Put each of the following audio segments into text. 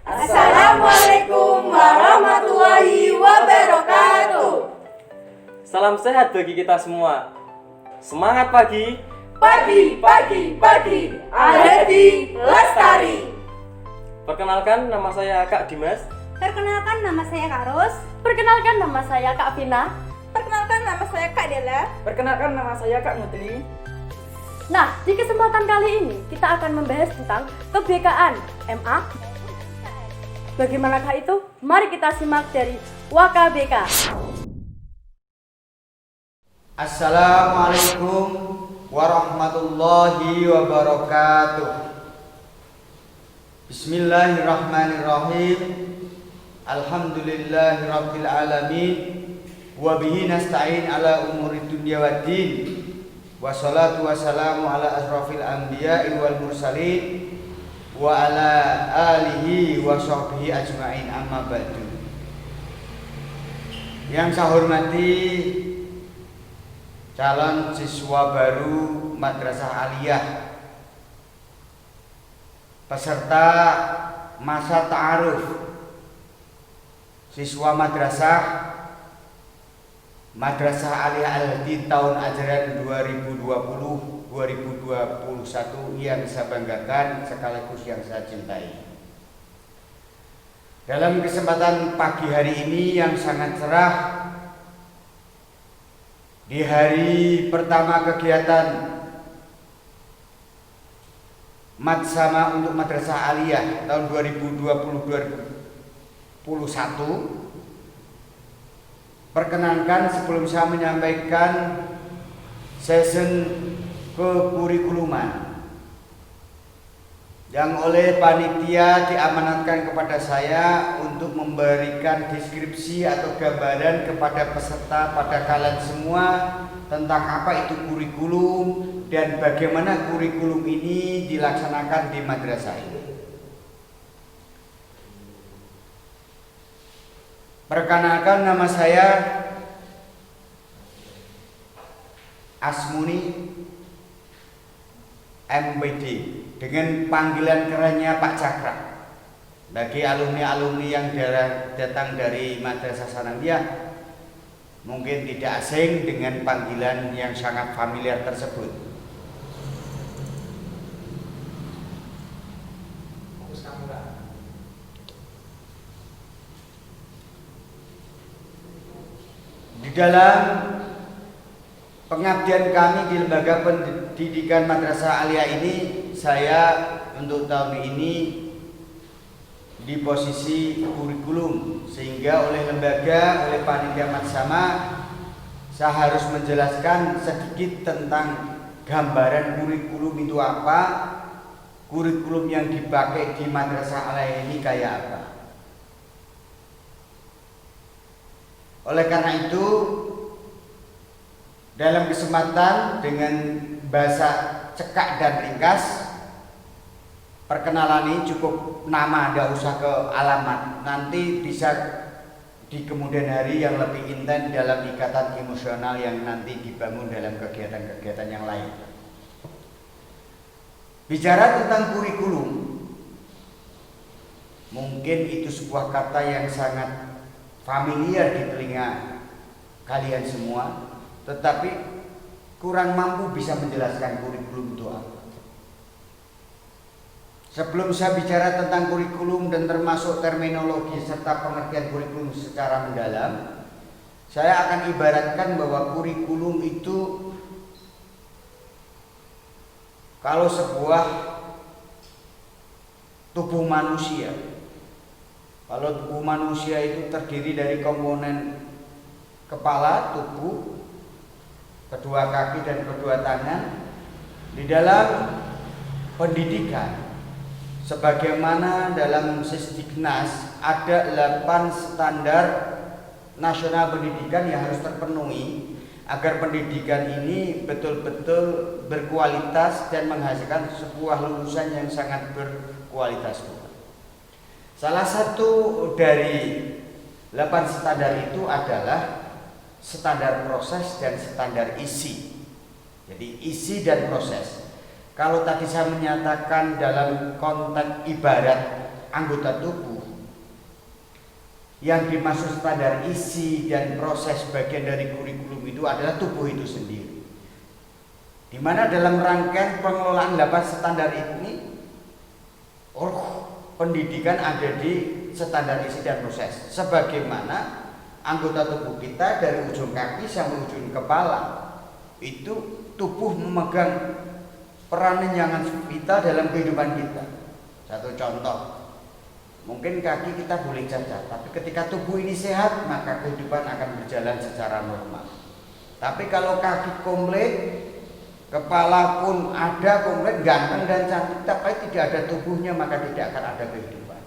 Assalamualaikum warahmatullahi wabarakatuh. Salam sehat bagi kita semua. Semangat pagi. Pagi, ada di Lestari. Perkenalkan, nama saya Kak Dimas. Perkenalkan, nama saya Kak Ros. Perkenalkan, nama saya Kak Vina. Perkenalkan, nama saya Kak Dela. Perkenalkan, nama saya Kak Mutri. Nah, di kesempatan kali ini kita akan membahas tentang kebinekaan MA. Bagaimanakah itu? Mari kita simak dari WKBK. Assalamualaikum warahmatullahi wabarakatuh. Bismillahirrahmanirrahim. Alhamdulillahirabbil alamin. Wa bihi nasta'in ala umuri dunya waddin. Wassalatu wassalamu ala asrofil anbiya'i wal mursalin wa ala alihi wa sahbihi ajma'in, amma ba'du. Yang saya hormati calon siswa baru Madrasah Aliyah, peserta masa ta'aruf siswa Madrasah Aliyah Al-Hadi tahun ajaran 2020-2021 yang saya banggakan sekaligus yang saya cintai. Dalam kesempatan pagi hari ini yang sangat cerah, di hari pertama kegiatan Matsama untuk Madrasah Aliyah tahun 2020-2021, perkenankan sebelum saya menyampaikan session kekurikuluman yang oleh panitia diamanatkan kepada saya untuk memberikan deskripsi atau gambaran kepada peserta pada kalian semua tentang apa itu kurikulum dan bagaimana kurikulum ini dilaksanakan di madrasah ini. Perkenalkan, nama saya Asmuni MPD dengan panggilan kerennya Pak Cakra. Bagi alumni-alumni yang datang dari Madrasah Sanawiyah mungkin tidak asing dengan panggilan yang sangat familiar tersebut. Di dalam pengabdian kami di lembaga pendidikan Madrasah Aliyah ini, saya untuk tahun ini di posisi kurikulum, sehingga oleh lembaga, oleh panitia Matsama, saya harus menjelaskan sedikit tentang gambaran kurikulum itu apa, kurikulum yang dipakai di Madrasah Aliyah ini kayak apa. Oleh karena itu, dalam kesempatan dengan bahasa cekak dan ringkas, perkenalan ini cukup nama, tidak usah ke alamat. Nanti bisa di kemudian hari yang lebih intens dalam ikatan emosional yang nanti dibangun dalam kegiatan-kegiatan yang lain. Bicara tentang kurikulum, mungkin itu sebuah kata yang sangat familiar di telinga kalian semua, tetapi kurang mampu bisa menjelaskan kurikulum itu apa. Sebelum saya bicara tentang kurikulum dan termasuk terminologi serta pengertian kurikulum secara mendalam, saya akan ibaratkan bahwa kurikulum itu kalau sebuah tubuh manusia. Kalau tubuh manusia itu terdiri dari komponen kepala, tubuh, kedua kaki dan kedua tangan. Di dalam pendidikan, sebagaimana dalam Sisdiknas ada 8 standar nasional pendidikan yang harus terpenuhi agar pendidikan ini betul-betul berkualitas dan menghasilkan sebuah lulusan yang sangat berkualitas. Salah satu dari 8 standar itu adalah standar proses dan standar isi. Jadi isi dan proses. Kalau tadi saya menyatakan dalam konteks ibarat anggota tubuh, yang dimaksud standar isi dan proses bagian dari kurikulum itu adalah tubuh itu sendiri. Di mana dalam rangkaian pengelolaan 8 standar ini, pendidikan ada di standar isi dan proses. Sebagaimana anggota tubuh kita dari ujung kaki sampai ujung kepala, itu tubuh memegang peranan yang vital dalam kehidupan kita. Satu contoh, mungkin kaki kita boleh cacat, tapi ketika tubuh ini sehat, maka kehidupan akan berjalan secara normal. Tapi kalau kaki komplit, kepala pun ada komplit, ganteng dan cantik, tapi tidak ada tubuhnya, maka tidak akan ada kehidupan.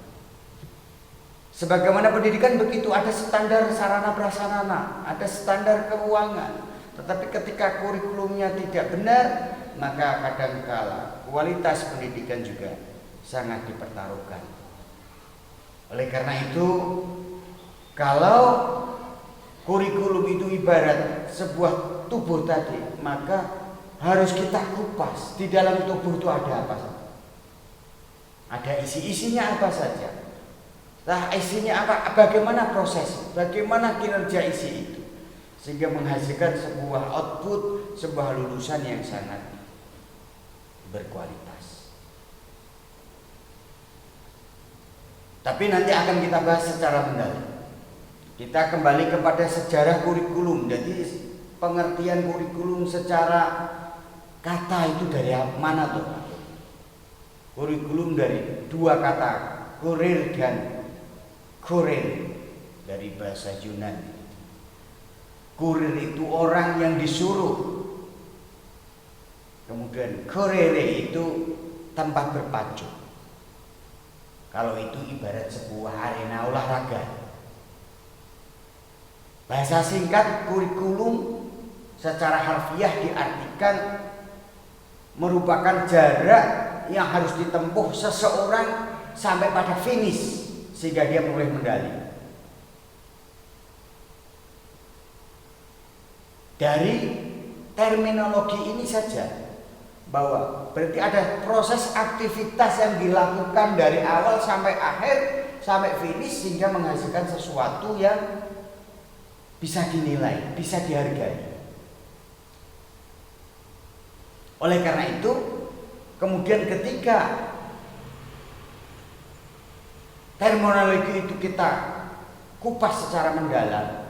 Sebagaimana pendidikan begitu, ada standar sarana prasarana, ada standar keuangan. Tetapi ketika kurikulumnya tidak benar, maka kadangkala kualitas pendidikan juga sangat dipertaruhkan. Oleh karena itu, kalau kurikulum itu ibarat sebuah tubuh tadi, maka harus kita kupas di dalam tubuh itu ada apa saja. Ada isi-isinya apa saja. Nah, isinya apa? Bagaimana proses? Bagaimana kinerja isi itu? Sehingga menghasilkan sebuah output, sebuah lulusan yang sangat berkualitas. Tapi nanti akan kita bahas secara mendalam. Kita kembali kepada sejarah kurikulum. Jadi pengertian kurikulum secara kata itu dari mana tuh? Kurikulum dari dua kata, kurir dan kurir, dari bahasa Yunani. Kurir itu orang yang disuruh. Kemudian kurere itu tempat berpacu. Kalau itu ibarat sebuah arena olahraga. Bahasa singkat kurikulum secara harfiah diartikan merupakan jarak yang harus ditempuh seseorang sampai pada finish sehingga dia memperoleh medali. Dari terminologi ini saja, bahwa berarti ada proses aktivitas yang dilakukan dari awal sampai akhir sampai finish sehingga menghasilkan sesuatu yang bisa dinilai, bisa dihargai. Oleh karena itu, kemudian ketika terminologi itu kita kupas secara mendalam,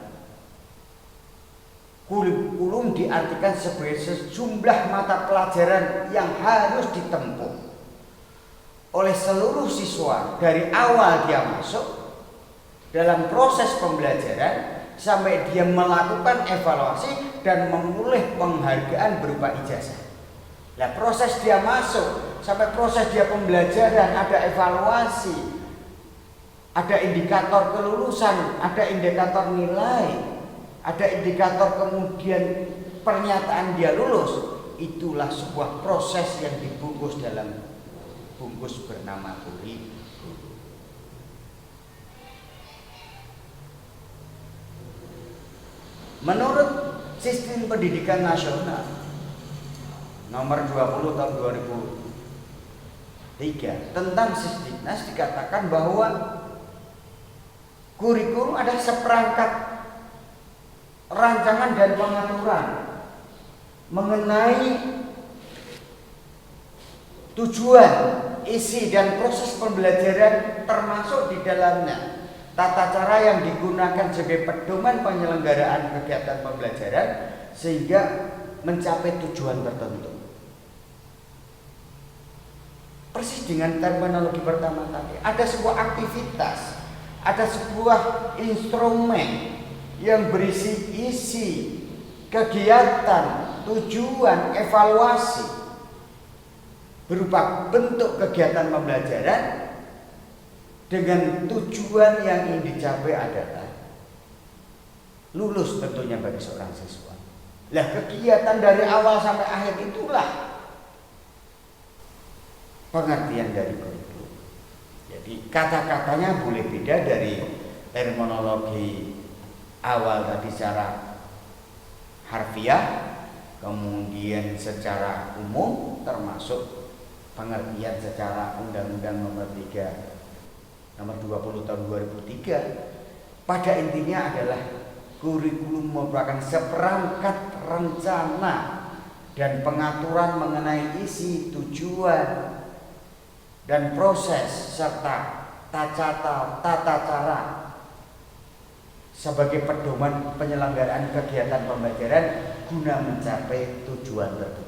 kurikulum diartikan sebagai sejumlah mata pelajaran yang harus ditempuh oleh seluruh siswa dari awal dia masuk dalam proses pembelajaran sampai dia melakukan evaluasi dan memperoleh penghargaan berupa ijazah. Nah, proses dia masuk sampai proses dia pembelajaran, ada evaluasi, ada indikator kelulusan, ada indikator nilai, ada indikator kemudian pernyataan dia lulus. Itulah sebuah proses yang dibungkus dalam bungkus bernama kurikulum. Menurut Sistem Pendidikan Nasional nomor 20 tahun 2003 tentang Sisdiknas dikatakan bahwa kurikulum adalah seperangkat rancangan dan pengaturan mengenai tujuan, isi dan proses pembelajaran, termasuk di dalamnya tata cara yang digunakan sebagai pedoman penyelenggaraan kegiatan pembelajaran sehingga mencapai tujuan tertentu. Persis dengan terminologi pertama tadi, ada sebuah aktivitas, ada sebuah instrumen yang berisi isi, kegiatan, tujuan, evaluasi berupa bentuk kegiatan pembelajaran dengan tujuan yang ingin dicapai adalah lulus tentunya bagi seorang siswa. Lah, kegiatan dari awal sampai akhir itulah pengertian dari kurikulum. Jadi kata-katanya boleh beda dari terminologi awal tadi secara harfiah, kemudian secara umum, termasuk pengertian secara Undang-Undang Nomor 20 Tahun 2003. Pada intinya adalah kurikulum merupakan seperangkat rencana dan pengaturan mengenai isi, tujuan, dan proses serta tata cara sebagai pedoman penyelenggaraan kegiatan pembelajaran guna mencapai tujuan tertentu.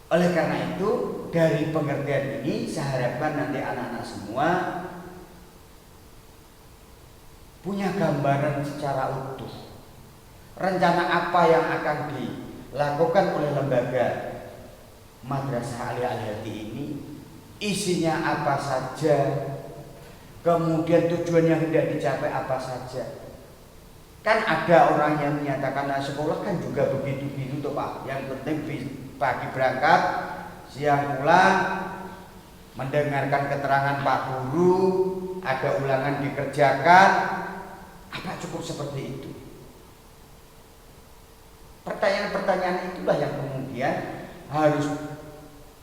Oleh karena itu, dari pengertian ini saya harapkan nanti anak-anak semua punya gambaran secara utuh rencana apa yang akan dilakukan oleh lembaga Madrasah Alia Al-Hadi ini, isinya apa saja, kemudian tujuan yang hendak dicapai apa saja. Kan ada orang yang menyatakan sekolah kan juga begitu-begitu tuh Pak, yang penting pagi berangkat, siang pulang, mendengarkan keterangan Pak Guru, ada ulangan dikerjakan. Apa cukup seperti itu? Pertanyaan-pertanyaan itulah yang kemudian harus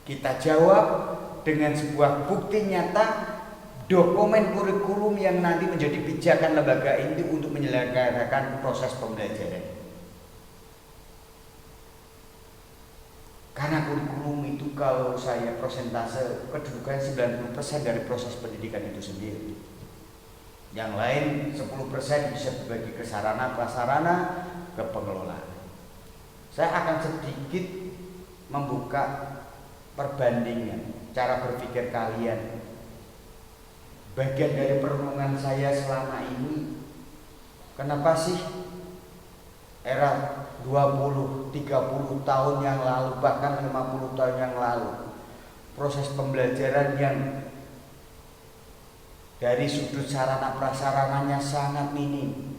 kita jawab dengan sebuah bukti nyata, dokumen kurikulum yang nanti menjadi pijakan lembaga ini untuk menyelenggarakan proses pembelajaran. Karena kurikulum itu kalau saya persentase kedudukan 90% dari proses pendidikan itu sendiri. Yang lain 10% bisa dibagi ke sarana prasarana, ke pengelolaan. Saya akan sedikit membuka perbandingan cara berpikir kalian. Bagian dari perenungan saya selama ini, kenapa sih era 20, 30 tahun yang lalu, bahkan 50 tahun yang lalu, proses pembelajaran yang dari sudut sarana prasarananya sangat minim,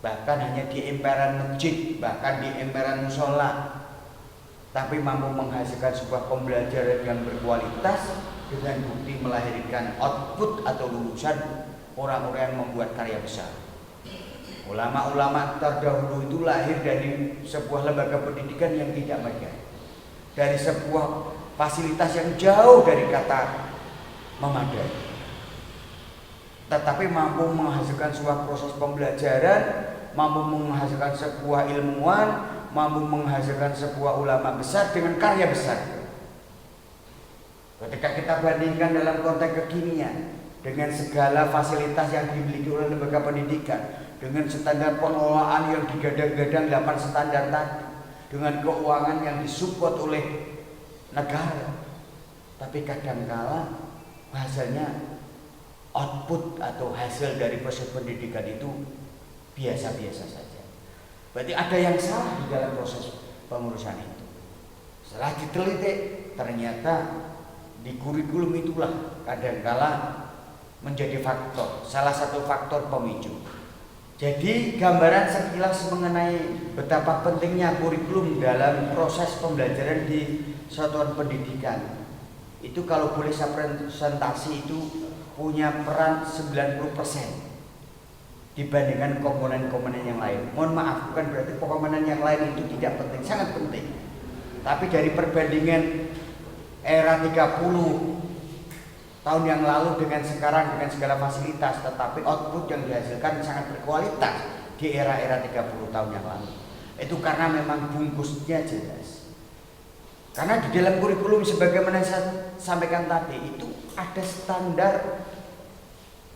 bahkan hanya di emperan masjid, bahkan di emperan musola, tapi mampu menghasilkan sebuah pembelajaran yang berkualitas dengan bukti melahirkan output atau lulusan orang-orang yang membuat karya besar. Ulama-ulama terdahulu itu lahir dari sebuah lembaga pendidikan yang tidak megah, dari sebuah fasilitas yang jauh dari kata memadai, tetapi mampu menghasilkan sebuah proses pembelajaran, mampu menghasilkan sebuah ilmuwan, mampu menghasilkan sebuah ulama besar dengan karya besar. Ketika kita bandingkan dalam konteks kekinian dengan segala fasilitas yang dimiliki oleh lembaga pendidikan, dengan standar pengelolaan yang digadang-gadang 8 standar tadi, dengan keuangan yang disupport oleh negara, tapi kadangkala hasilnya, output atau hasil dari proses pendidikan itu biasa-biasa saja. Berarti ada yang salah di dalam proses pengurusan itu. Setelah diteliti, ternyata di kurikulum itulah kadangkala menjadi faktor, salah satu faktor pemicu. Jadi gambaran sekilas mengenai betapa pentingnya kurikulum dalam proses pembelajaran di satuan pendidikan itu kalau boleh saya presentasi itu punya peran 90% dibandingkan komponen-komponen yang lain. Mohon maaf, bukan berarti komponen yang lain itu tidak penting, sangat penting. Tapi dari perbandingan era 30 tahun yang lalu dengan sekarang dengan segala fasilitas, tetapi output yang dihasilkan sangat berkualitas di era-era 30 tahun yang lalu. Itu karena memang bungkusnya jelas. Karena di dalam kurikulum sebagaimana saya sampaikan tadi itu ada standar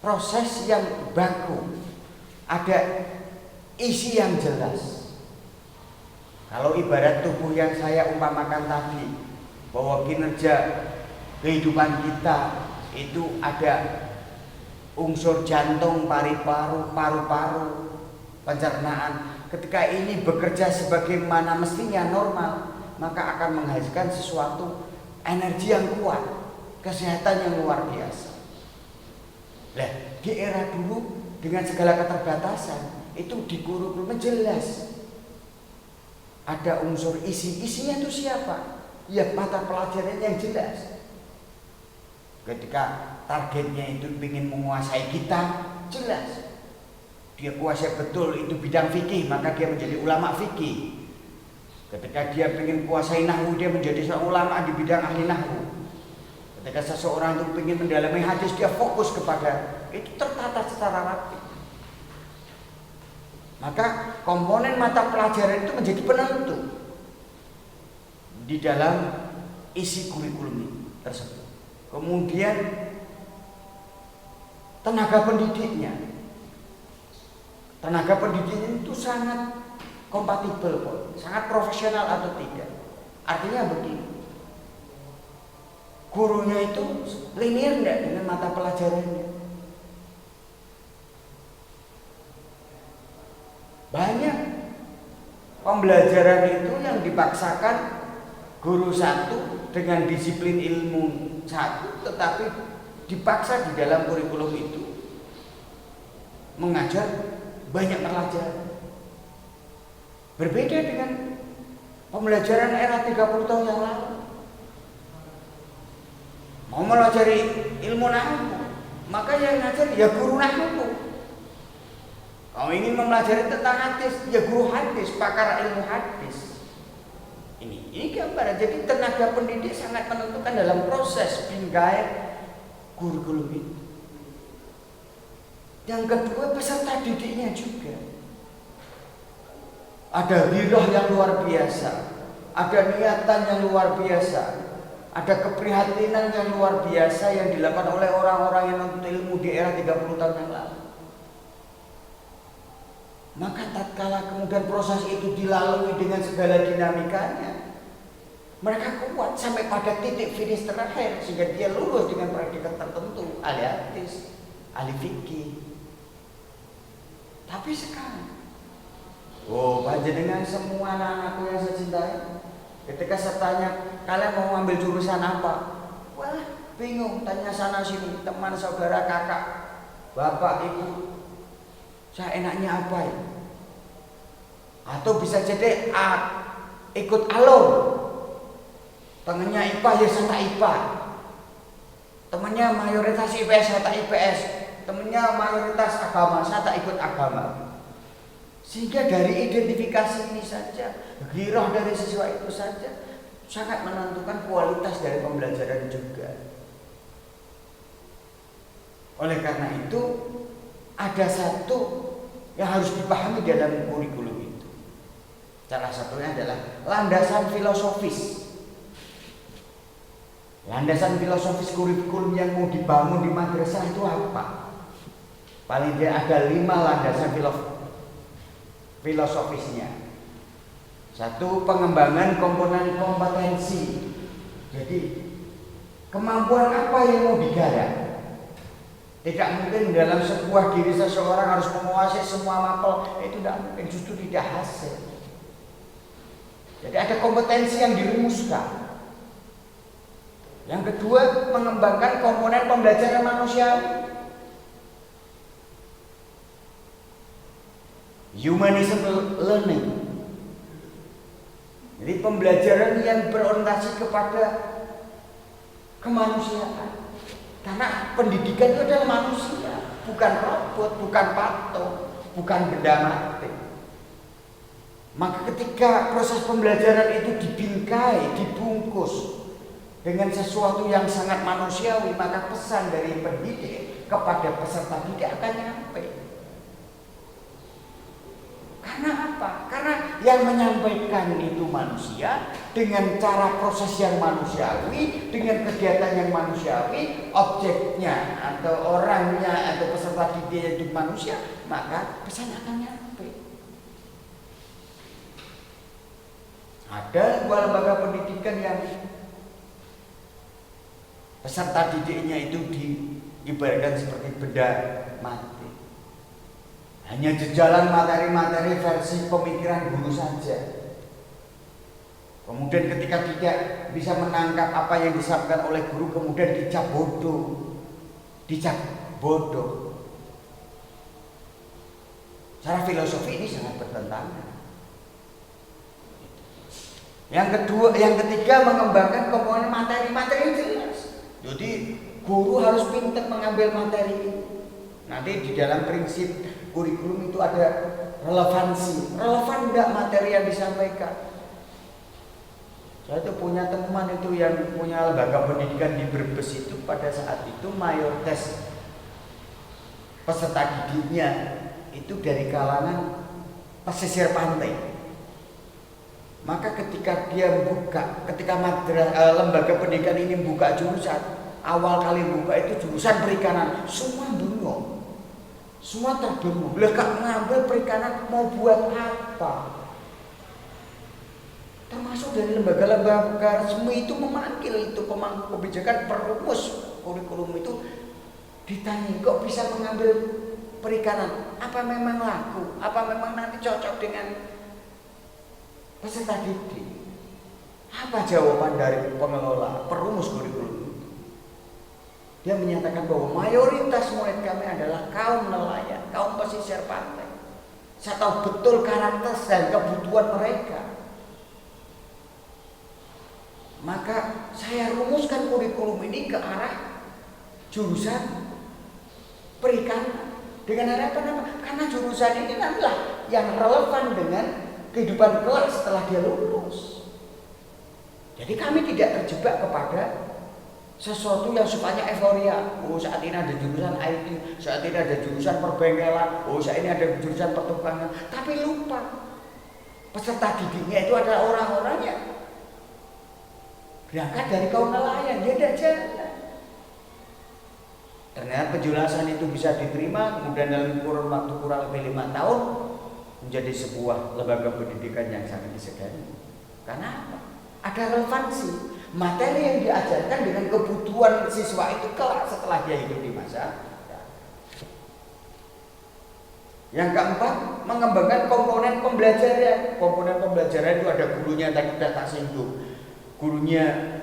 proses yang baku, ada isi yang jelas. Kalau ibarat tubuh yang saya umpamakan tadi, bahwa kinerja kehidupan kita itu ada unsur jantung, paru-paru, pencernaan. Ketika ini bekerja sebagaimana mestinya normal, maka akan menghasilkan sesuatu energi yang kuat, kesehatan yang luar biasa. Nah, di era dulu dengan segala keterbatasan itu di kurikulum jelas ada unsur isinya itu siapa? Ya mata pelajaran yang jelas. Ketika targetnya itu ingin menguasai kita, jelas. Dia kuasai betul itu bidang fikih, maka dia menjadi ulama fikih. Ketika dia ingin kuasai nahwu, dia menjadi seorang ulama di bidang ahli nahwu. Ketika seseorang itu ingin mendalami hadis, dia fokus kepada itu, tertata secara rapi. Maka komponen mata pelajaran itu menjadi penentu di dalam isi kurikulum tersebut. Kemudian tenaga pendidiknya itu sangat kompatibel, sangat profesional atau tidak. Artinya begini, gurunya itu linear enggak dengan mata pelajarannya. Banyak pembelajaran itu yang dipaksakan guru satu dengan disiplin ilmu satu, tetapi dipaksa di dalam kurikulum itu mengajar banyak pelajaran. Berbeda dengan pembelajaran era 30 tahun yang lalu. Mau mempelajari ilmu nahwu, maka yang ngajar ya guru nahwu. Kalau ingin mempelajari tentang hadis, ya guru hadis, pakar ilmu hadis. Ini gambaran. Jadi tenaga pendidik sangat menentukan dalam proses bingkai kurikulum itu. Yang kedua, peserta didiknya juga. Ada ghirah yang luar biasa, ada niatan yang luar biasa, ada keprihatinan yang luar biasa yang dilakukan oleh orang-orang yang menuntut ilmu di era 30 tahun yang lalu. Maka tatkala kemudian proses itu dilalui dengan segala dinamikanya, mereka kuat sampai pada titik finish terakhir sehingga dia lulus dengan predikat tertentu, ahli hadis, ahli fikih. Tapi sekarang, panjenengan semua anak-anakku yang saya cintai, ketika saya tanya kalian mau ambil jurusan apa, wah bingung, tanya sana sini, teman, saudara, kakak, bapak, ibu. Saya enaknya apa ya? Atau bisa jadi ikut alur. Temennya IPA ya saya tak IPA. Temennya mayoritas IPS saya tak IPS. Temennya mayoritas agama saya tak ikut agama. Sehingga dari identifikasi ini saja, ghirah dari siswa itu saja sangat menentukan kualitas dari pembelajaran juga. Oleh karena itu, ada satu yang harus dipahami dalam kurikulum itu. Salah satunya adalah landasan filosofis. Landasan filosofis kurikulum yang mau dibangun di madrasah itu apa? Paling tidak ada 5 landasan filosofisnya. Satu, pengembangan komponen kompetensi. Jadi kemampuan apa yang mau digarap? Tidak mungkin dalam sebuah diri seseorang harus menguasai semua mapel. Itu tidak mungkin, justru tidak hasil. Jadi ada kompetensi yang dirumuskan. Yang kedua, mengembangkan komponen pembelajaran manusiawi. Humanism learning. Jadi pembelajaran yang berorientasi kepada kemanusiaan. Karena pendidikan itu adalah manusia, bukan robot, bukan patung, bukan benda mati. Maka ketika proses pembelajaran itu dibingkai, dibungkus dengan sesuatu yang sangat manusiawi, maka pesan dari pendidik kepada peserta didik akan nyampe. Karena apa? Karena yang menyampaikan itu manusia dengan cara proses yang manusiawi, dengan kegiatan yang manusiawi, objeknya atau orangnya atau peserta didik itu manusia, maka pesan akan nyampe. Ada sebuah lembaga pendidikan yang peserta didiknya itu diibaratkan seperti benda mati. Hanya jejalan materi-materi versi pemikiran guru saja. Kemudian ketika tidak bisa menangkap apa yang disampaikan oleh guru, kemudian dicap bodoh. Dicap bodoh. Secara filosofi ini sangat bertentangan. Yang ketiga, mengembangkan komponen materi-materi yang jelas. Jadi guru harus pintar mengambil materi ini. Nanti di dalam prinsip kurikulum itu ada relevansi. Relevan enggak materi yang disampaikan? Saya itu punya teman itu yang punya lembaga pendidikan di Brebes itu pada saat itu mayoritas peserta didiknya itu dari kalangan pesisir pantai. Maka ketika lembaga pendidikan ini buka jurusan, awal kali buka itu jurusan perikanan, semua bingung, semua terbingung. Lekak ngambil perikanan mau buat apa? Termasuk dari lembaga-lembaga resmi itu memanggil itu pemangku kebijakan perumus kurikulum itu ditanya, kok bisa mengambil perikanan? Apa memang laku? Apa memang nanti cocok dengan peserta didik? Apa jawaban dari pengelola perumus kurikulum? Dia menyatakan bahwa mayoritas murid kami adalah kaum nelayan, kaum pesisir pantai. Saya tahu betul karakter dan kebutuhan mereka. Maka saya rumuskan kurikulum ini ke arah jurusan perikanan dengan harapan apa? Karena jurusan ini nantilah yang relevan dengan kehidupan kelak setelah dia lulus. Jadi kami tidak terjebak kepada sesuatu yang sifatnya euforia. Oh, saat ini ada jurusan IT, saat ini ada jurusan perbengkelan, oh saat ini ada jurusan pertukangan. Tapi lupa peserta didiknya itu adalah orang-orang yang berangkat dari kaum nelayan, dia tidak jalan. Ternyata penjelasan itu bisa diterima, kemudian dalam kurun waktu kurang lebih 5 tahun menjadi sebuah lembaga pendidikan yang sangat disegani. Karena apa? Ada relevansi materi yang diajarkan dengan kebutuhan siswa itu kelak setelah dia hidup di masa. Yang keempat, mengembangkan komponen pembelajaran. Komponen pembelajaran itu ada gurunya, tadi sudah tak singgung. Gurunya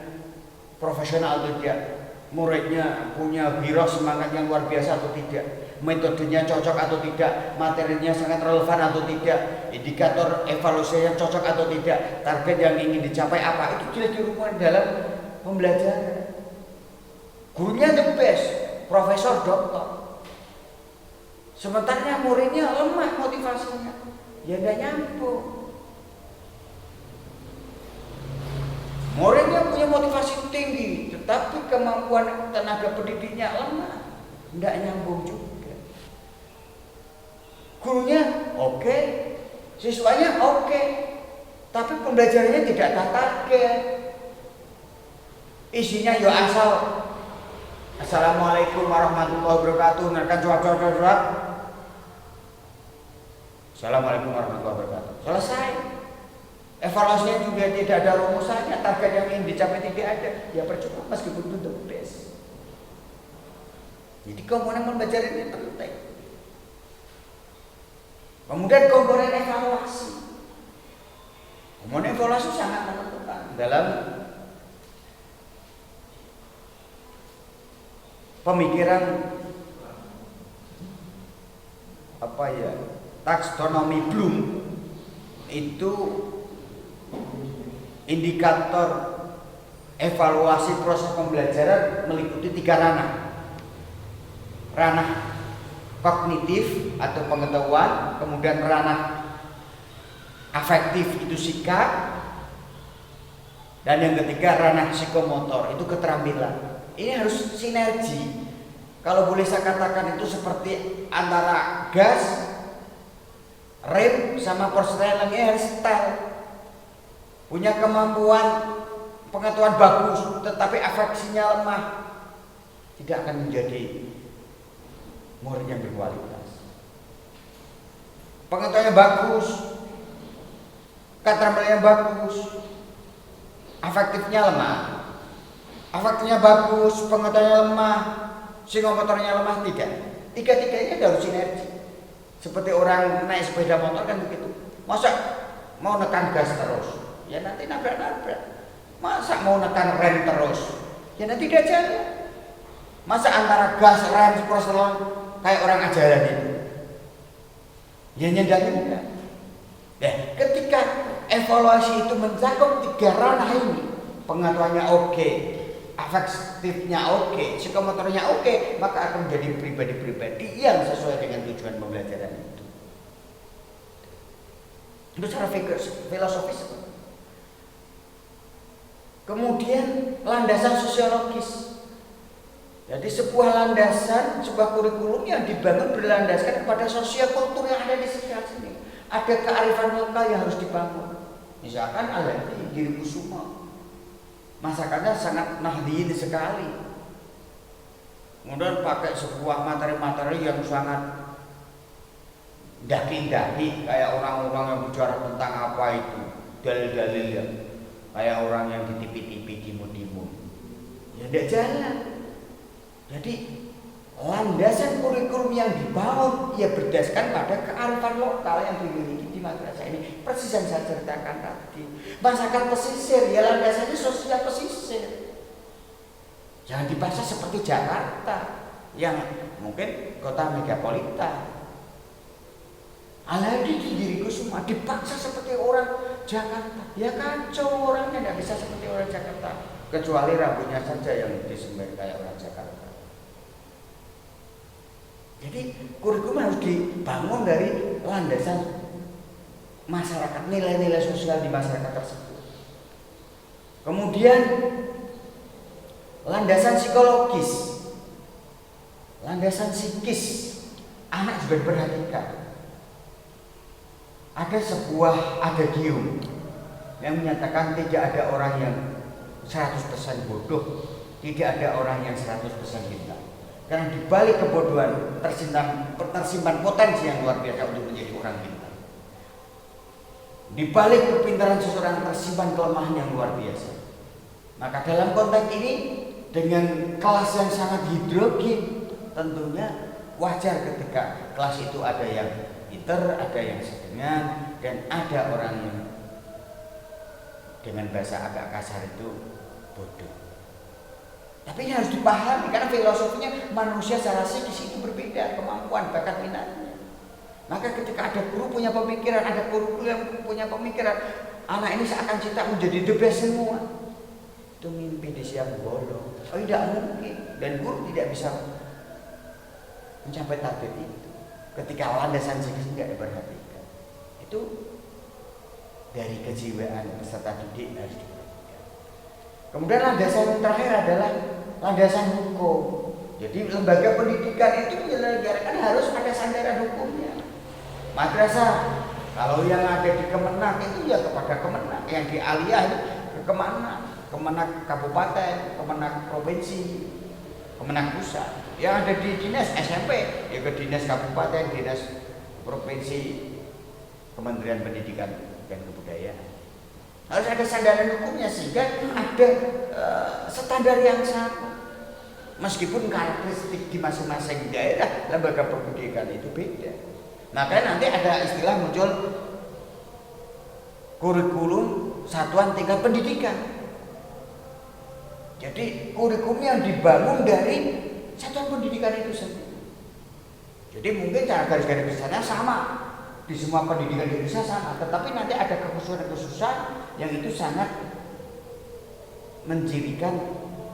profesional atau tidak, muridnya punya giroh semangat yang luar biasa atau tidak, metodenya cocok atau tidak, materinya sangat relevan atau tidak, indikator evaluasi yang cocok atau tidak, target yang ingin dicapai apa, itu jelas dirumuskan dalam pembelajaran. Gurunya the best, profesor, doktor. Sementara muridnya lemah motivasinya, ya nggak nyambung. Muridnya punya motivasi tinggi, tetapi kemampuan tenaga pendidiknya lemah, tidak nyambung juga. Gurunya oke, siswanya oke, tapi pembelajarannya tidak target. Isinya ya asal Assalamualaikum warahmatullahi wabarakatuh, ngerkan cuaca. Assalamualaikum warahmatullahi wabarakatuh. Selesai. Evaluasinya juga tidak ada rumusannya, target yang ingin dicapai tidak ada. Ya percuma meskipun itu the best. Jadi komponen pembelajaran ini penting. Kemudian komponen evaluasi. Komponen evaluasi sangat menentukan dalam pemikiran taksonomi Bloom itu indikator evaluasi proses pembelajaran meliputi 3 ranah. Ranah kognitif atau pengetahuan, kemudian ranah afektif itu sikap, dan yang ketiga ranah psikomotor itu keterampilan. Ini harus sinergi. Kalau boleh saya katakan itu seperti antara gas, rem sama persneling, ini harus style. Punya kemampuan pengetahuan bagus, tetapi afeksinya lemah, tidak akan menjadi murid yang berkualitas. Pengetahuannya bagus, keterampilannya bagus, afektifnya lemah. Afektifnya bagus, pengetahuannya lemah, psikomotornya lemah, tidak. Tiga-tiganya harus sinergi. Seperti orang naik sepeda motor kan begitu. Masa mau nekan gas terus? Ya nanti nabrak-nabrak. Masa mau nekan rem terus? Ya nanti dia jalan. Masa antara gas, rem, throttle kayak orang ajaran itu? Ya nyendak-nyendak. Nah, ketika evaluasi itu mencakup 3 ranah ini, pengetahuannya oke, afektifnya oke, psikomotornya oke, maka akan menjadi pribadi-pribadi yang sesuai dengan tujuan pembelajaran itu. Itu secara filosofis. Kemudian landasan sosiologis. Jadi sebuah landasan, sebuah kurikulum yang dibangun berlandaskan kepada sosial kultur yang ada di sekitar sini. Ada kearifan lokal yang harus dibangun. Misalkan Al-Hadi Girikusuma, masyarakatnya sangat nahdien sekali. Kemudian pakai sebuah materi-materi yang sangat daki-daki, kayak orang-orang yang bicara tentang apa itu, dalil-dalil yang kayak orang yang di TV-TV timun-timun. Ya tidak jalan. Jadi landasan kurikulum yang dibangun ya berdasarkan pada kearifan lokal yang dimiliki di madrasah ini. Persis yang saya ceritakan tadi. Masyarakat pesisir ya landasannya sosial pesisir. Jangan dipaksa seperti Jakarta yang mungkin kota megapolitan. Al-Hadi di Girikusuma dipaksa seperti orang Jakarta. Ya kacau, orangnya tidak bisa seperti orang Jakarta. Kecuali rambutnya saja yang disembelih kayak orang Jakarta. Jadi kurikulum harus dibangun dari landasan masyarakat, nilai-nilai sosial di masyarakat tersebut. Kemudian landasan psikologis, landasan psikis, anak juga diperhatikan. Ada sebuah adagium yang menyatakan tidak ada orang yang 100% bodoh, tidak ada orang yang 100% pintar. Karena di balik kebodohan tersimpan potensi yang luar biasa untuk menjadi orang pintar. Di balik kepintaran seseorang tersimpan kelemahan yang luar biasa. Maka dalam konteks ini dengan kelas yang sangat hidrogen, tentunya wajar ketika kelas itu ada yang pintar, ada yang sedang, dan ada orang yang dengan bahasa agak kasar itu bodoh. Tapi ini harus dipahami karena filosofinya manusia secara psikis itu berbeda, kemampuan, bakat, minatnya. Maka ketika ada guru punya pemikiran, ada guru yang punya pemikiran, anak ini seakan cetak menjadi the best semua. Itu mimpi di siang bolong. Oh tidak mungkin, dan guru tidak bisa mencapai target itu ketika landasan psikis tidak diperhatikan. Itu dari kejiwaan peserta didik harus diperhatikan. Kemudian landasan yang terakhir adalah landasan hukum. Jadi lembaga pendidikan itu menyelenggarakan harus ada sandaran hukumnya. Madrasah kalau yang ada di Kemenak itu ya kepada Kemenak, yang di Aliyah itu ke Kemenak, Kemenak kabupaten, Kemenak provinsi, Kemenak pusat. Yang ada di dinas SMP ya ke dinas kabupaten, dinas provinsi, Kementerian Pendidikan dan Kebudayaan. Harus ada sandaran hukumnya sehingga ada standar yang sama. Meskipun karakteristik di masing-masing daerah lembaga pendidikan itu beda. Makanya nanti ada istilah muncul kurikulum satuan tingkat pendidikan. Jadi kurikulum yang dibangun dari satuan pendidikan itu sendiri. Jadi mungkin cara garis-garis besarnya sama di semua pendidikan di Indonesia sama, tetapi nanti ada kekhususan yang itu sangat mencirikan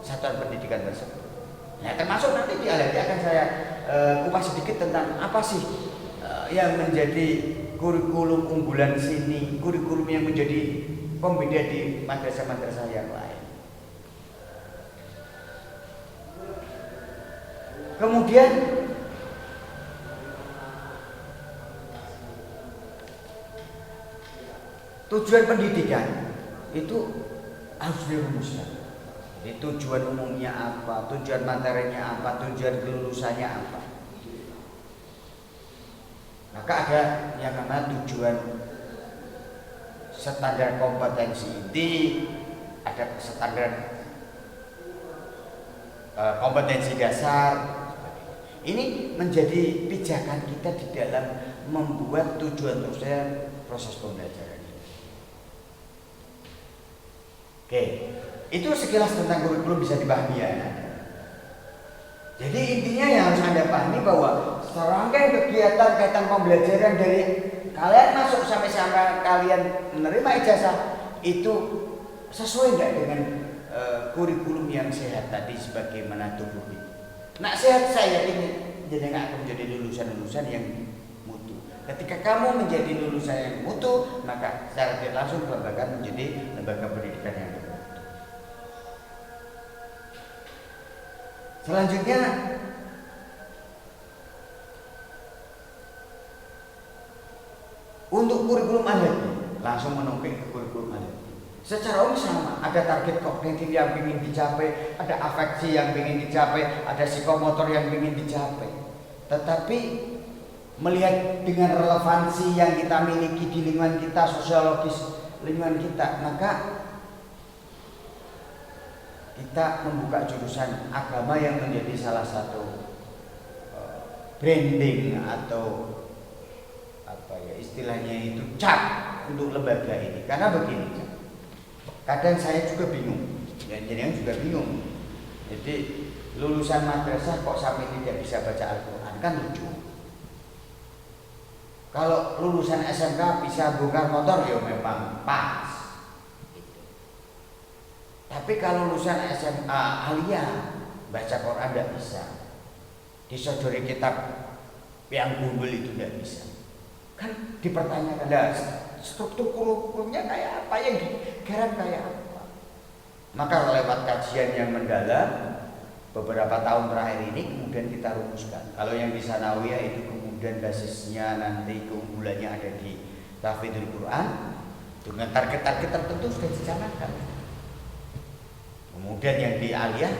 satuan pendidikan tersebut. Nah, termasuk nanti di Al-Hadi akan saya kupas sedikit tentang apa sih yang menjadi kurikulum unggulan sini, kurikulum yang menjadi pembeda di madrasah-madrasah yang lain. Kemudian tujuan pendidikan itu harus dirumuskan. Jadi tujuan umumnya apa, tujuan materinya apa, tujuan kelulusannya apa. Maka ada yang namanya tujuan standar kompetensi inti, ada standar kompetensi dasar. Ini menjadi pijakan kita di dalam membuat tujuan proses pembelajaran ini. Oke, itu sekilas tentang kurikulum bisa dipahami ya. Jadi intinya yang harus Anda pahami bahwa serangkaian kegiatan pembelajaran dari kalian masuk sampai kalian menerima ijazah itu sesuai nggak dengan kurikulum yang sehat tadi sebagaimana tubuh ini. Nak sehat saya ini jadi nggak akan menjadi lulusan-lulusan yang mutu. Ketika kamu menjadi lulusan yang mutu, maka secara tidak langsung lembaga menjadi lembaga pendidikan yang bermutu. Selanjutnya untuk kurikulum Al-Hadi, langsung menukik ke kurikulum Al-Hadi. Secara umum sama, ada target kognitif yang ingin dicapai, ada afeksi yang ingin dicapai, ada psikomotor yang ingin dicapai. Tetapi melihat dengan relevansi yang kita miliki di lingkungan kita, sosiologis lingkungan kita, maka kita membuka jurusan agama yang menjadi salah satu branding atau istilahnya itu cap untuk lembaga ini. Karena begini, kadang saya juga bingung, dan jenengan juga bingung. Jadi lulusan madrasah kok sampai tidak bisa baca Al-Quran, kan lucu. Kalau lulusan SMK bisa bongkar motor ya memang pas. Tapi kalau lulusan SMA aliyah baca Quran tidak bisa. Disodori kitab yang gundul itu tidak bisa. Kan dipertanyakan, nah, struktur kurikulumnya kayak apa, yang digarap kayak apa. Maka lewat kajian yang mendalam beberapa tahun terakhir ini kemudian kita rumuskan. Kalau yang di Sanawiyah itu kemudian basisnya nanti keunggulannya ada di tahfidzul Quran dengan target-target tertentu sudah dicanangkan. Kemudian yang di aliyah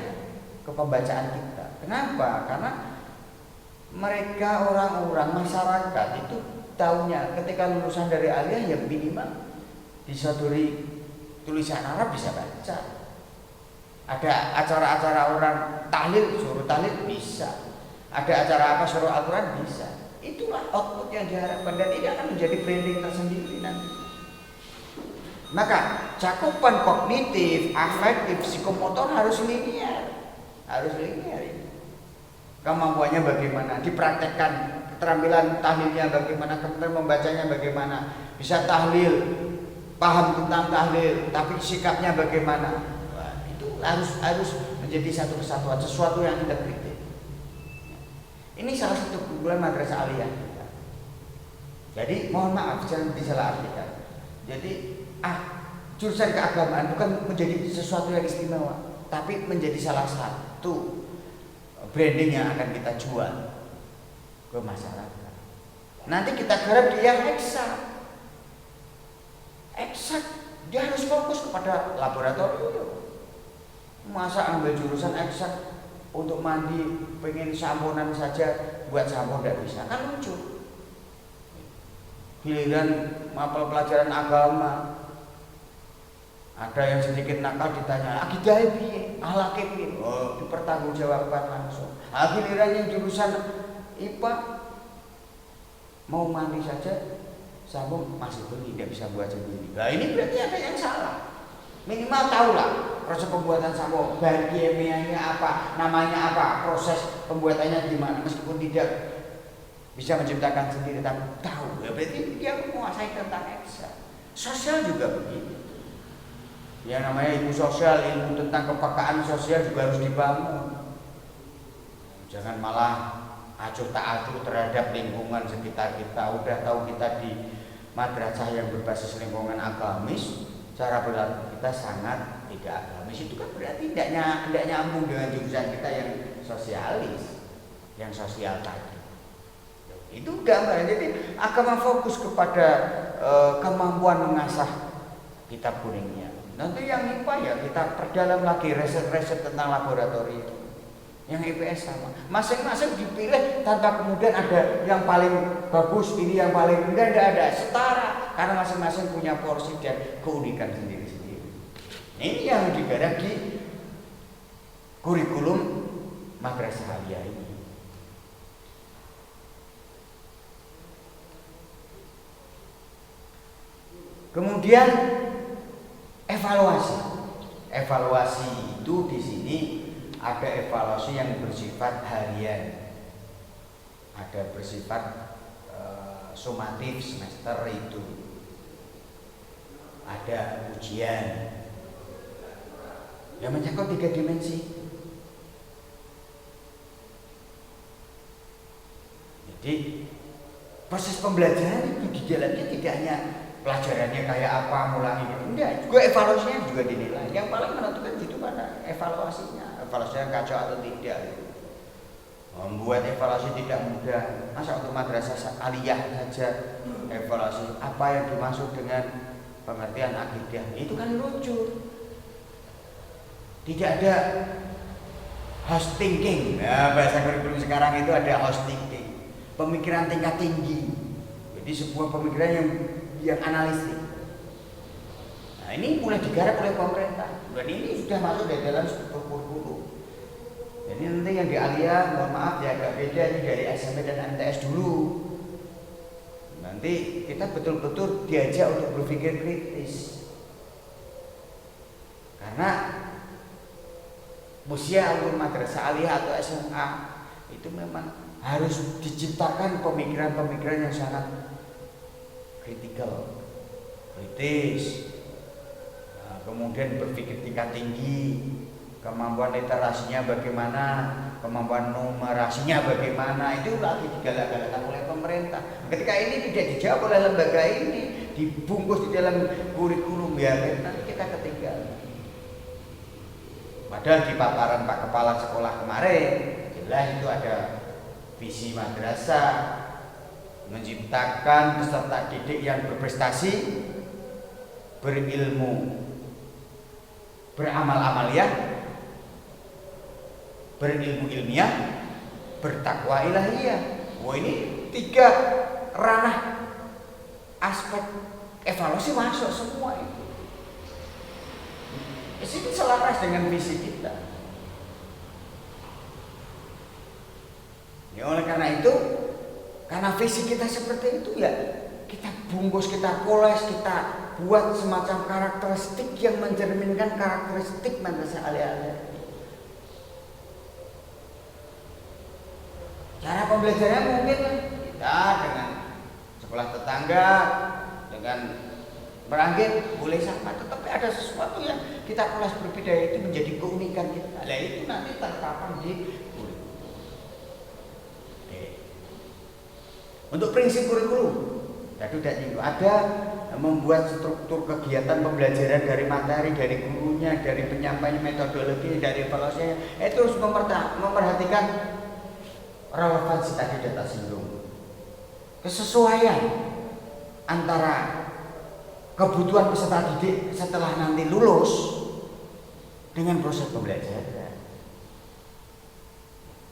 ke pembacaan kita. Kenapa? Karena mereka orang-orang masyarakat itu tahunya ketika lulusan dari aliyah ya minimal disodori tulisan Arab bisa baca. Ada acara-acara orang tahlil, suruh tahlil bisa. Ada acara apa suruh Al-Quran bisa. Itulah output yang diharapkan dan ini akan menjadi branding tersendiri nanti. Maka cakupan kognitif, afektif, psikomotor harus linear. Harus linear ini. Kemampuannya bagaimana, dipraktekkan, keterampilan tahlilnya bagaimana, kemudian membacanya bagaimana, bisa tahlil, paham tentang tahlil, tapi sikapnya bagaimana. Wah, itu harus menjadi satu kesatuan, sesuatu yang integritif. Ini salah satu keunggulan madrasah aliyah kita. Jadi mohon maaf jangan disalahartikan. Jadi jurusan keagamaan bukan menjadi sesuatu yang istimewa, tapi menjadi salah satu branding yang akan kita jual ke masyarakat. Nanti kita garap dia eksak, dia harus fokus kepada laboratorium. Masa ambil jurusan eksak untuk mandi pengen samponan saja buat sampo tidak bisa, kan lucu. Giliran mapel pelajaran agama, ada yang sedikit nakal ditanya, akidah piye, akhlake piye? Oh, dipertanggungjawabkan langsung. Giliran yang jurusan IPA mau mandi saja sampo masih beli, tidak bisa buat sendiri. Nah, ini berarti ada yang salah. Minimal tahulah proses pembuatan sampo, bahan kimianya apa, namanya apa, proses pembuatannya gimana, meskipun tidak bisa menciptakan sendiri tapi tahu, ya berarti dia menguasai tentang eksak. Sosial juga begitu. Yang namanya ilmu sosial, ilmu tentang kepekaan sosial juga harus dibangun. Jangan malah acuh tak acuh terhadap lingkungan sekitar kita. Udah tahu kita di madrasah yang berbasis lingkungan agamis, cara berlaku kita sangat tidak agamis. Itu kan berarti tidak nyambung dengan jurusan kita yang sosialis, yang sosial tadi. Itu gambaran. Jadi agama fokus kepada kemampuan mengasah kitab kuningnya. Nanti yang IPA ya kita perdalam lagi riset-riset tentang laboratorium. Yang IPS sama. Masing-masing dipilih tanpa kemudian ada yang paling bagus, ini yang paling tidak ada, setara karena masing-masing punya porsi dan keunikan sendiri-sendiri. Ini yang digarap di kurikulum madrasah aliyah ini. Kemudian evaluasi itu di sini ada evaluasi yang bersifat harian, ada bersifat sumatif semester itu, ada ujian yang mencakup 3 dimensi. Jadi proses pembelajaran itu di dalamnya tidak hanya pelajarannya kayak apa, ngulangi gitu. Enggak, juga evaluasinya juga dinilai. Yang paling menentukan itu pada evaluasinya evaluasinya kacau atau tidak. Membuat evaluasi tidak mudah. Masa untuk madrasah aliyah saja evaluasi apa yang dimaksud dengan pengertian akidah, itu kan lucu. Tidak ada house thinking. Nah, bahasa kurikulum sekarang itu ada house thinking, pemikiran tingkat tinggi. Jadi sebuah pemikiran yang analitik. Nah, ini mulai digarap oleh pemerintah dan ini sudah masuk di dalam struktur kurikulum. Jadi nanti yang di aliyah, mohon maaf ya agak beda, ini dari SMP dan MTS dulu. Nanti kita betul-betul diajak untuk berpikir kritis. Karena usia alumni madrasah aliyah atau SMA itu memang harus diciptakan pemikiran-pemikiran yang sangat kritikal, kritis. Nah, kemudian berpikir tingkat tinggi, kemampuan literasinya bagaimana, kemampuan numerasinya bagaimana, itu lagi digalak-galakkan oleh pemerintah. Ketika ini tidak dijawab oleh lembaga ini, dibungkus di dalam kurikulum, ya nanti kita ketinggalan. Padahal di paparan Pak Kepala Sekolah kemarin jelas itu ada visi madrasah menciptakan peserta didik yang berprestasi, berilmu, beramal amaliyah, berilmu ilmiah, bertakwa ilahiyah. Wah, ini 3 ranah aspek evaluasi masuk semua itu. Ini selaras dengan visi kita. Ya, oleh karena itu, karena visi kita seperti itu, ya kita bungkus, kita poles, kita buat semacam karakteristik yang mencerminkan karakteristik madrasah aliyah. Cara pembelajarannya mungkin kita dengan sekolah tetangga, dengan merangkit boleh sama, tetapi ada sesuatu yang kita kelas berbeda, itu menjadi keunikan kita. Nah, itu nanti terpapar di kurikulum. Untuk prinsip kurikulum, tadi udah nyinggung, ada membuat struktur kegiatan pembelajaran dari materi, dari gurunya, dari penyampaian metodologi, dari evaluasinya, itu harus memperhatikan relevansi tadi data singgung, kesesuaian antara kebutuhan peserta didik setelah nanti lulus dengan proses pembelajaran.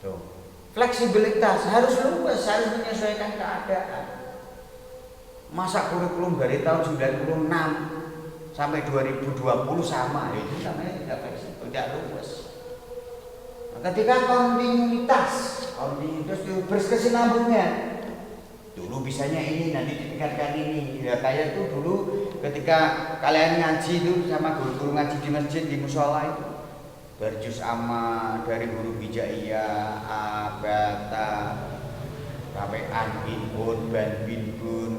Tuh. Fleksibilitas harus luas, harus menyesuaikan keadaan. Masa kurikulum dari tahun 96 sampai 2020 sama, itu namanya tidak fleksibel, tidak luas. Ketika kontinuitas itu berkesinambungan. Dulu bisanya ini, nanti ditingkatkan ini. Ya kayak itu dulu ketika kalian ngaji itu sama guru-guru ngaji di masjid, di musola itu, dari juz amma, dari guru hijaiyah, abata, sampai bin bin,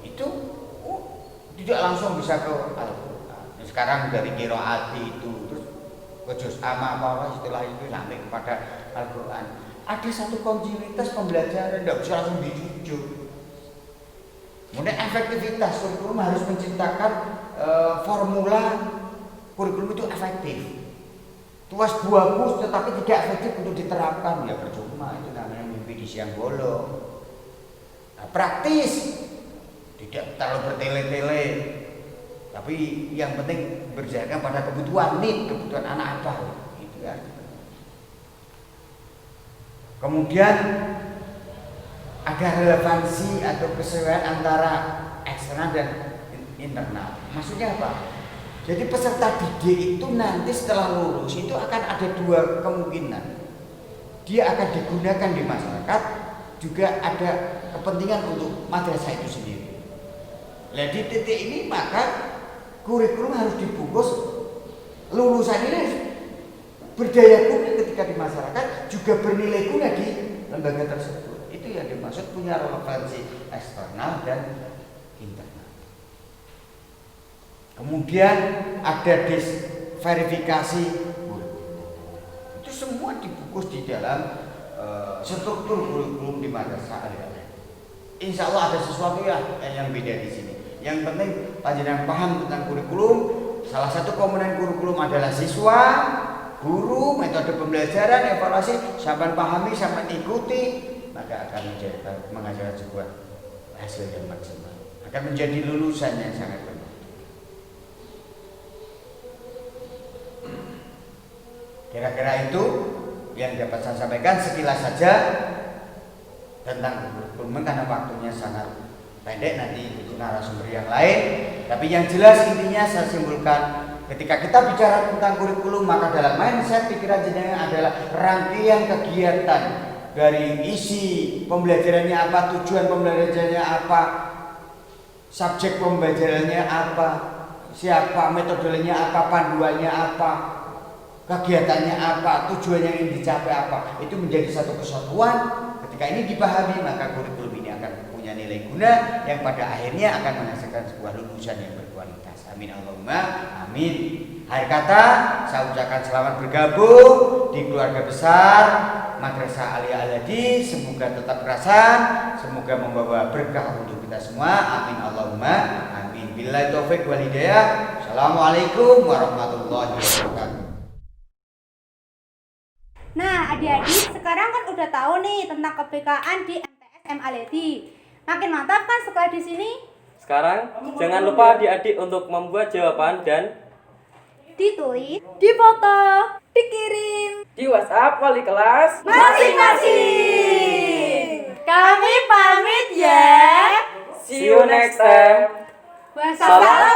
itu tidak langsung bisa ke Al-Quran. Sekarang dari qiraati itu terus ke juz amma apa setelah itu sampai kepada Al-Quran. Ada satu kontinuitas pembelajaran, tidak bisa langsung dijujuk. Kemudian efektivitas kurikulum harus menciptakan formula kurikulum itu efektif. Tuas bagus tetapi tidak efektif untuk diterapkan, ya percuma, itu namanya mimpi di siang bolong. Nah, praktis, tidak terlalu bertele-tele, tapi yang penting berjaga pada kebutuhan kebutuhan anak apa, itu ya. Kemudian ada relevansi atau kesesuaian antara eksternal dan internal. Maksudnya apa? Jadi peserta didik itu nanti setelah lulus itu akan ada 2 kemungkinan. Dia akan digunakan di masyarakat, juga ada kepentingan untuk madrasah itu sendiri. Nah, di titik ini maka kurikulum harus dibungkus lulusan ini berdaya guna ketika di masyarakat, juga bernilai guna di lembaga tersebut. Itu yang dimaksud punya relevansi eksternal dan internal. Kemudian ada verifikasi kurikulum. Itu semua dibungkus di dalam struktur kurikulum di madrasah aliyah. Insya Allah ada sesuatu yang beda di sini. Yang penting panjenengan paham tentang kurikulum. Salah satu komponen kurikulum adalah siswa, guru, metode pembelajaran, evaluasi, sampai pahami, sampai ikuti, maka akan menghasilkan sebuah hasil yang maksimal. Akan menjadi lulusan yang sangat baik. Kira-kira itu yang dapat saya sampaikan sekilas saja tentang kurikulum karena waktunya sangat pendek, nanti narasumber yang lain. Tapi yang jelas intinya saya simpulkan, ketika kita bicara tentang kurikulum maka dalam mindset pikiran jenengan adalah rangkaian kegiatan dari isi pembelajarannya apa, tujuan pembelajarannya apa, subjek pembelajarannya apa, siapa, metodenya apa, panduannya apa, kegiatannya apa, tujuan yang ingin dicapai apa, itu menjadi satu kesatuan. Ketika ini dipahami maka kurikulum ini akan punya nilai guna yang pada akhirnya akan menghasilkan sebuah lulusan yang berkualitas. Amin Allahumma amin. Akhir kata saya ucapkan selamat bergabung di keluarga besar Madrasah Aliyah Al-Hadi. Semoga tetap kerasan, semoga membawa berkah untuk kita semua. Amin Allahumma amin. Billahi taufik wal hidayah. Assalamualaikum warahmatullahi wabarakatuh. Nah, adik-adik, sekarang kan udah tahu nih tentang kebekaan di MTS Al-Hadi. Makin mantap kan sekolah di sini? Sekarang jangan lupa adik-adik untuk membuat jawaban dan Ditulis, Difoto. dikirim Di WhatsApp wali kelas masing-masing. Kami pamit ya. see you next time. Wassalamualaikum